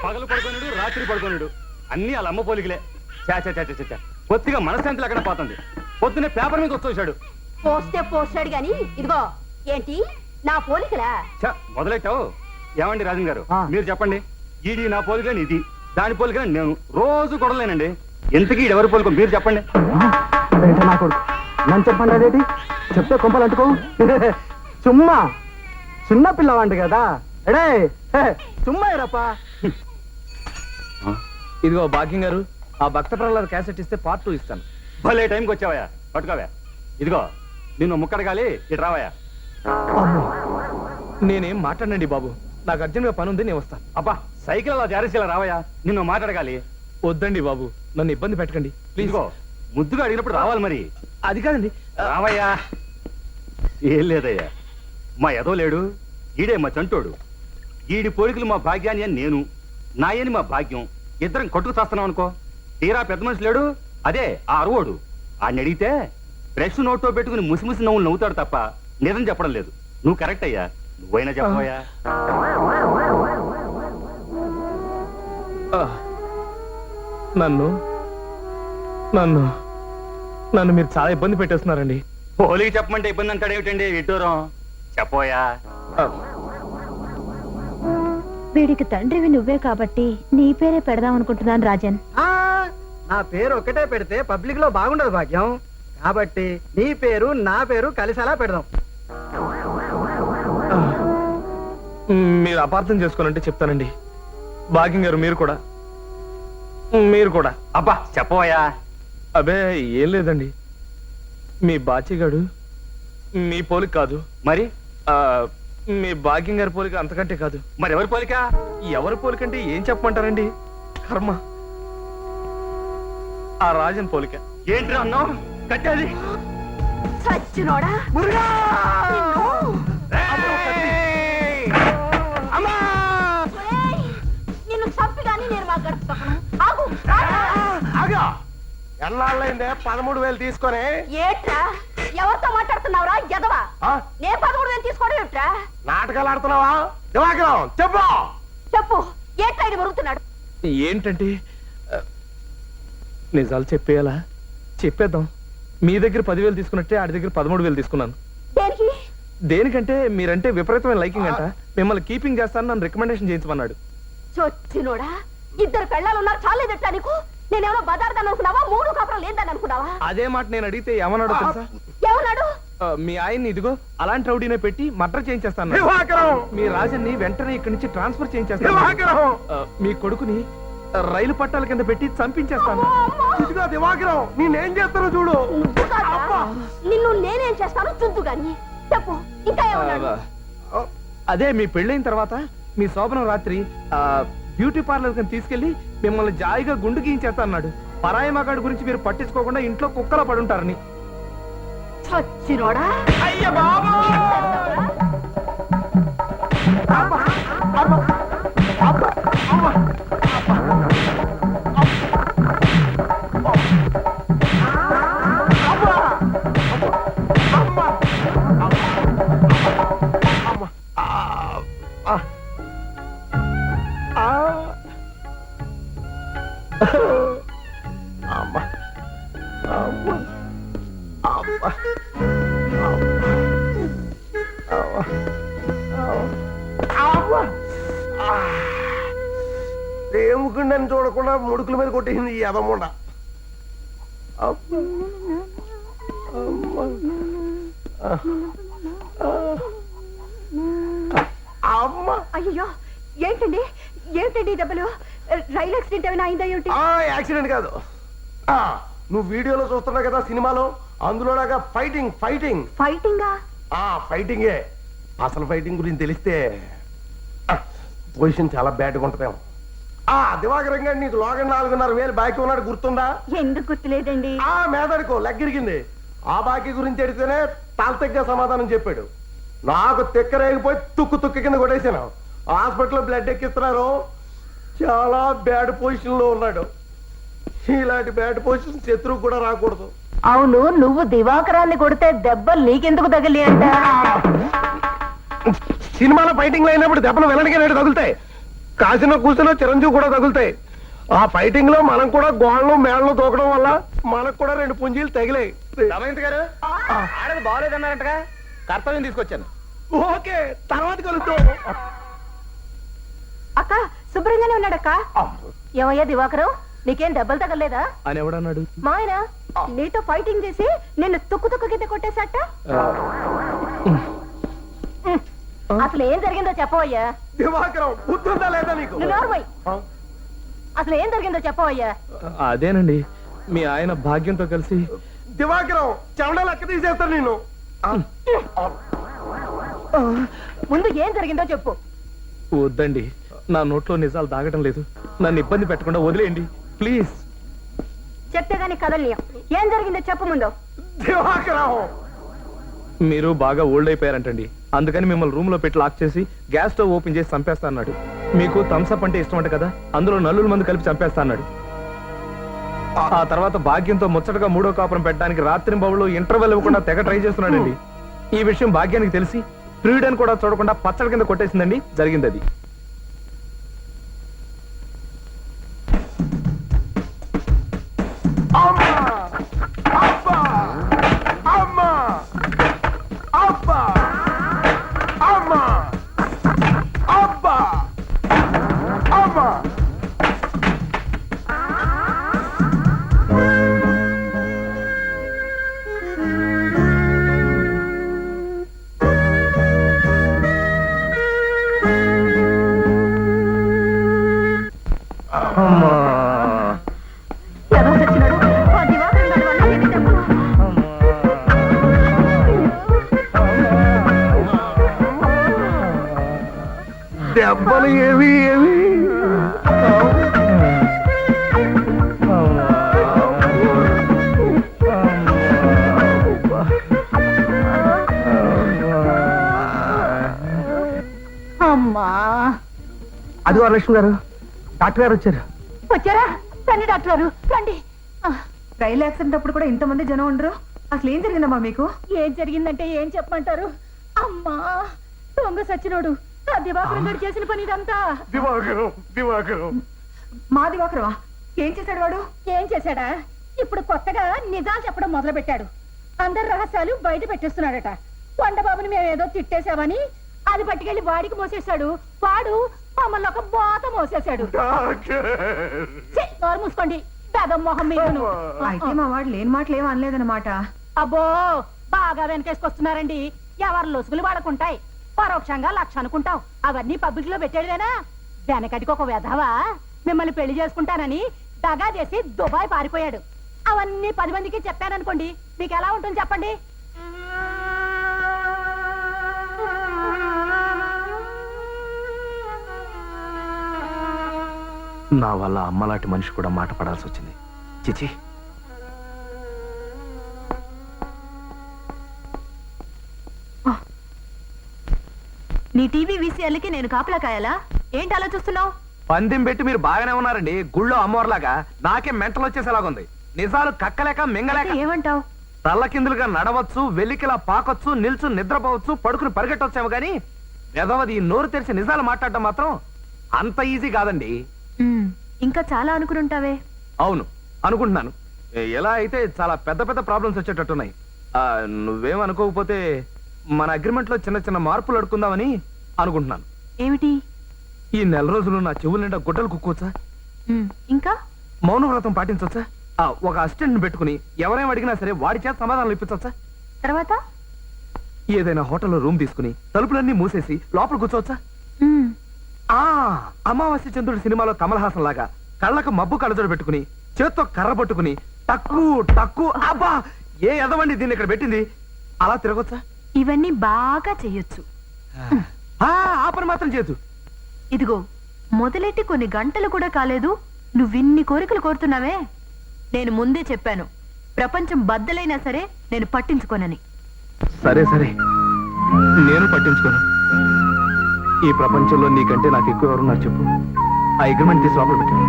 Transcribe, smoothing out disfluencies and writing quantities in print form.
పగలు పడుకోనుడు రాత్రి పడుకోనుడు అన్ని వాళ్ళ అమ్మ పోలికలే. చా కొద్దిగా మనశ్శాంతి లేకుండా పోతుంది. పొద్దున్నే పేపర్ మీద వచ్చేసాడు. పోస్తే పోస్తాడు గాని ఇదిగో ఏంటి నా పోలికలా? మొదలెట్టావు. ఏమండి రాజన్ గారు, మీరు చెప్పండి. ఈడి నా పోలికని ఇది, దాని పోలికని నేను. రోజు కొడలేనండి. ఎంతకీ ఎవరి పోలిక మీరు చెప్పండి. నాకు నన్ను చెప్పండి. అదేంటి చెప్తే కొంపలు అంటుకో. చుమ్మా చిన్న పిల్లవాండి కదా. ఎడే చుమ్మా రప్ప. ఇదిగో భాగ్యం గారు, ఆ భక్త ప్రహ్లాద క్యాసెట్ ఇస్తే పార్ట్ 2 ఇస్తాను. భలే టైంకి వచ్చావయ్యా. పట్టుకోవా. ఇదిగో నిన్ను ముక్కడగాలి. ఇటు రావయ్యా. నేనేం మాట్లాడండి బాబు, నాకు అర్జెంట్గా పని ఉంది, నేను వస్తాను. అబ్బా సైకిల్ అలా జారేసేలా రావయ్యా. నిన్ను మాట్లాడగాలి. వద్దండి బాబు, నన్ను ఇబ్బంది పెట్టకండి ప్లీజ్. ఇదిగో ముద్దుగా అడిగినప్పుడు రావాలి. మరి అది కాదండి. రావయ్యా. ఏం లేదయ్యా, మా ఎదో లేడు, ఈడే మా చంటోడు. ఈడి పోలికలు మా భాగ్యాన్ని అని నేను, నాయని మా భాగ్యం. ఇద్దరం కొట్టుకు చేస్తున్నాం అనుకో. తీరా పెద్ద మనిషి లేడు, అదే ఆ అరువోడు. ఆయన అడిగితే బ్రష్ నోట్లో పెట్టుకుని ముసిముసి నవ్వులు నవ్వుతాడు తప్ప నిజం చెప్పడం లేదు. నువ్వు కరెక్ట్ అయ్యా. నువ్వైనా చెప్పవయ్యా. నన్ను నన్ను నన్ను మీరు చాలా ఇబ్బంది పెట్టేస్తున్నారండి. పోలికి చెప్పమంటే ఇబ్బంది అంటాడు ఏమిటండి విడ్డూరం. చెప్పోయా. వీడికి తండ్రివి నువ్వే కాబట్టి నీ పేరే పెడదాం అనుకుంటున్నాను రాజన్. నా పేరు ఒక్కటే పెడితే పబ్లిక్ లో బాగుండదు భాగ్యం. కాబట్టి నీ పేరు నా పేరు కలిసేలా పెడదాం. మీరు అపార్థం చేసుకోనంటే చెప్తానండి. భాగ్యం గారు మీరు కూడా. అబ్బా చెప్పవయ్యా. అబే ఏం లేదండి, మీ బాచిగాడు మీ పోలిక కాదు. మరి మీ భాగ్యం గారి పోలిక అంతకంటే కాదు. మరి ఎవరి పోలిక? ఎవరి పోలికంటే ఏం చెప్పమంటారండి? కర్మ, ఆ రాజన్ పోలిక. ఏంటి అన్నావు? కట్టేది సచ్చినోడా. నిన్ను చంపి గానీ నేను మా గడుపుతాను. ఎన్నాళ్ళైందే 13,000 తీసుకొని. ఏట్రా ఎవరితో మాట్లాడుతున్నావురా ఎదవా? నేను 13,000 తీసుకోవడం ఏట్రా? నాటకాలు ఆడుతున్నావా? చెప్పు చెప్పు, ఏట్రా ఇది మరుగుతున్నాడు? ఏంటంటే నిజాలు చెప్పేయాలా? చెప్పేద్దాం. మీ దగ్గర 10,000 తీసుకున్నట్టే ఆడి దగ్గర 13,000 తీసుకున్నాను. దేనికి? దేనికంటే మీరంటే విపరీతమైన లైకింగ్ అంట. మిమ్మల్ని కీపింగ్ చేస్తాను, నన్ను రికమెండేషన్ చేయించమన్నాడు. చొచ్చినోడా, ఇద్దరు పెళ్ళాలు ఉన్నారు చాలేదట్టా నీకు? నేనేమో బజార్దాన్ని అనుకున్నావా? 3 కాపురం లేదని అనుకున్నావా? అదే మాట నేను అడిగితే ఏమన్నాడో తెలుసా? ఏమన్నాడు? మీ ఆయన్ని ఇదిగో అలాంటి రౌడీనే పెట్టి మర్డర్ చేయించేస్తాను. మీ రాజన్ని వెంటనే ఇక్కడి నుంచి ట్రాన్స్ఫర్ చేయించేస్తాను. మీ కొడుకుని రైలు పట్టాల కింద పెట్టి చంపించేస్తాను. ఇదిగో దివాకరం, నేనేం చేస్తానో చూడు. నిన్ను నేనేం చేస్తాను చూద్దు గాని. చెప్పు ఇంకా ఏమన్నాడు? అదే మీ పెళ్ళైన తర్వాత మీ శోభనం రాత్రి బ్యూటీ పార్లర్ కింద తీసుకెళ్లి మిమ్మల్ని జాయిగా గుండు గీయించేస్తా అన్నాడు. పరాయి మగాడి గురించి మీరు పట్టించుకోకుండా ఇంట్లో కుక్కలా పడుంటారని. చచ్చినోడా. అయ్య బాబా. దేవుకుండని చూడకుండా ముడుకుల మీద కొట్టేసింది ఈ అదమ్ముండ. అయ్యో ఏంటండి ఏంటండి దెబ్బలు? రైలు యాక్సిడెంట్ ఏమైనా అయిందా ఏమిటి? యాక్సిడెంట్ కాదు. నువ్వు వీడియోలో చూస్తున్నావు కదా సినిమాలో, అందులోలాగా ఫైటింగ్ ఫైటింగ్ ఫైటింగా? ఫైటింగే. అసలు ఫైటింగ్ గురించి తెలిస్తే పొజిషన్ చాలా బ్యాడ్గా ఉంటుందేమో. దివాకరం గారు నీకు లోగన్ 4,500 బాకీ ఉన్నాడు, గుర్తుందా? ఎందుకు గుర్తులేదండి? మేదడుకో లెగ్గిరిగింది. ఆ బాకీ గురించి అడిగితేనే తాల్తెగ్గా సమాధానం చెప్పాడు. నాకు తెక్కరేగిపోయి తుక్కు కింద కొట్టేశాను. హాస్పిటల్లో బ్లడ్ ఎక్కిస్తున్నారు. చాలా బ్యాడ్ పొజిషన్ లో ఉన్నాడు. ఇలాంటి బ్యాడ్ పొజిషన్ శత్రువు కూడా రాకూడదు. అవును, నువ్వు దివాకరాన్ని కొడితే దెబ్బలు నీకెందుకు తగిలి అంట? సినిమాలో ఫైటింగ్ అయినప్పుడు దెబ్బలు వెళ్ళడానికి తగులుతాయి. కాసిన కూసిన చిరంజీవి కూడా తగులుతాయి. ఆ ఫైటింగ్ లో మనం కూడా గోళ్ళు మేళ్ళు దూకడం వల్ల మనకు కూడా 2 పుంజీలు తగిలాయి. దమయంతి గారు ఆడది బాగోలేదన్నారంటగా, కర్తవ్యం తీసుకొచ్చాను. ఓకే, తర్వాత కలుద్దాం. అక్క శుభ్రంగానే ఉన్నాడక్క. ఏమయ్యా దివాకరం, నీకేం దెబ్బలు తగలేదా? అని ఎవడన్నాడు? మా ఆయన నీతో ఫైటింగ్ చేసి నిన్ను తుక్కు తుక్కు కింద కొట్టేశాట. అసలు ఏం జరిగిందో చెప్పవయ్యా. దివాకరం బుద్ధుందా లేదా నీకు? నువ్వు నోర్మై. అసలు ఏం జరిగిందో చెప్పవయ్యా. అదేనండి, మీ ఆయన భాగ్యంతో కలిసి. దివాకరం చెమట లెక్క తీసేస్తాను నేను. ముందు ఏం జరిగిందో చెప్పు. వద్దండి, నా నోట్లో నిజాలు దాగటం లేదు. నన్ను ఇబ్బంది పెట్టకుండా వదిలేయండి ప్లీజ్. చెప్తే గానీ కదల్ని. ఏం జరిగిందో చెప్పు ముందు. దివాకరం మీరు బాగా ఓల్డ్ అయిపోయారంటండి, అందుకని మిమ్మల్ని రూమ్ లో పెట్టి లాక్ చేసి గ్యాస్ స్టవ్ ఓపెన్ చేసి చంపేస్తా అన్నాడు. మీకు థమ్స్అప్ అంటే ఇష్టం అంట కదా, అందులో నల్లుల మందు కలిపి చంపేస్తా అన్నాడు. ఆ తర్వాత భాగ్యంతో ముచ్చటగా 3వ కాపురం పెట్టడానికి రాత్రి బౌళ్ళు ఇంటర్వెల్ ఇవ్వకుండా తెగ ట్రై చేస్తున్నాడండి. ఈ విషయం భాగ్యానికి తెలిసి ఫ్రీడన్ కూడా చూడకుండా పచ్చడి కింద కొట్టేసిందండి. జరిగింది అది. అమ్మా అబ్బా అమ్మా అబ్బా అమ్మా అబ్బా అమ్మా. ఎవరు చచ్చినాడు? ఆ దివాకరం గారి వల్ల ఎన్ని దెబ్బలు? దెబ్బలు ఏవి ఏవి? అమ్మా అది వరలక్ష్మి గారు, డాక్టర్ గారు వచ్చారు. వచ్చారా? రండి డాక్టర్ గారు రండి. రైలు యాక్సిడెంట్ అప్పుడు కూడా ఇంతమంది జనం ఉండరు. అసలు ఏం జరిగిందమ్మా మీకు? ఏం జరిగిందంటే ఏం చెప్పమంటారు? అమ్మా దొంగ సచ్చినోడు ఆ దివాకరం గారు చేసిన పని ఇదంతా. దివాకరం దివాకరం మా దివాకరమా? ఏం చేశాడు వాడు? ఏం చేశాడా? ఇప్పుడు కొత్తగా నిజాలు చెప్పడం మొదలు పెట్టాడు. అందరి రహస్యాలు బయట పెట్టేస్తున్నాడట. కొండబాబుని మేమేదో తిట్టేశామని అది పట్టుకెళ్లి వాడికి మోసేశాడు. వాడు మమ్మల్ని ఒక బోత మోసేశాడు. ఛీ, నోరు మూసుకోండి పెదం మొహం మీరును. అయితే మా వాడు లేని మాటలు ఏం అనలేదన్నమాట. అబ్బో బాగా వెనకేసుకొస్తున్నారండి. ఎవరి లొసుగులు వాడుకుంటాయి. పరోక్షంగా 1,00,000 అనుకుంటాం. అవన్నీ పబ్లిక్ లో పెట్టాడువేనా? వెనకటికి ఒక వెధవా మిమ్మల్ని పెళ్లి చేసుకుంటానని దగా చేసి దుబాయ్ పారిపోయాడు. అవన్నీ 10 మందికి చెప్పాననుకోండి, మీకు ఎలా ఉంటుంది చెప్పండి? నా వల్ల అమ్మలాంటి మనిషి కూడా మాట పడాల్సి వచ్చింది. చిచి. నీ టీవీ వీసీఆర్లకి నేను కాపలా కాయాలా? ఏంటి అలా చూస్తున్నావు? పందెం పెట్టి మీరు బాగానే ఉన్నారండి, గుళ్ళో అమ్మోర్లాగా. నాకే మెంటలు వచ్చేసేలాగుంది. నిజాలు కక్కలేక మింగలేక. ఏమంటావు? తల్లకిందులుగా నడవచ్చు, వెల్లికిలా పాకొచ్చు, నిల్చు నిద్రపోవచ్చు, పడుకుని పరిగెట్టొచ్చాము గాని వెదవది నోరు తెరిచి నిజాలు మాట్లాడటం మాత్రం అంత ఈజీ కాదండి. ఇంకా చాలా అనుకునుంటావే. అవును అనుకుంటున్నాను. ఎలా అయితే చాలా పెద్ద పెద్ద ప్రాబ్లమ్స్ వచ్చేటట్టున్నాయి. నువ్వేం అనుకోకపోతే మన అగ్రిమెంట్ లో చిన్న చిన్న మార్పులు అడుకుందామని అనుకుంటున్నాను. ఏమిటి? ఈ నెల రోజులు నా చెవుల నిండా గుడ్డలు కుక్కోవచ్చా? ఇంకా మౌనవ్రతం పాటించవచ్చా? ఒక అసిస్టెంట్ పెట్టుకుని ఎవరేం అడిగినా సరే వాడి చేత సమాధానాలు ఇప్పించవచ్చా? తర్వాత ఏదైనా హోటల్లో రూమ్ తీసుకుని తలుపులన్నీ మూసేసి లోపల కూర్చోవచ్చా? అమావాస్య చంద్రుడి సినిమాలో కమల్ హాసన్ లాగా కళ్ళకు మబ్బు కళ్ళజోడు పెట్టుకుని చేత్తో కర్ర పట్టుకుని టక్కు టక్కు. అబ్బా ఏ ఎదవండి దీన్ని ఇక్కడ పెట్టింది, అలా తిరగొచ్చా? ఇవన్నీ బాగా చెయ్యొచ్చు. ఆ పని మాత్రం చేయొచ్చు. ఇదిగో మొదలెట్టి కొన్ని గంటలు కూడా కాలేదు, నువ్విన్ని కోరికలు కోరుతున్నావే. నేను ముందే చెప్పాను, ప్రపంచం బద్దలైనా సరే నేను పట్టించుకోనని. సరే సరే, నేను పట్టించుకోను. ఈ ప్రపంచంలో నీకంటే నాకు ఎక్కువ ఎవరున్నారు చెప్పు. ఆ అగ్రిమెంట్ తీసి లోపల పెట్టాను.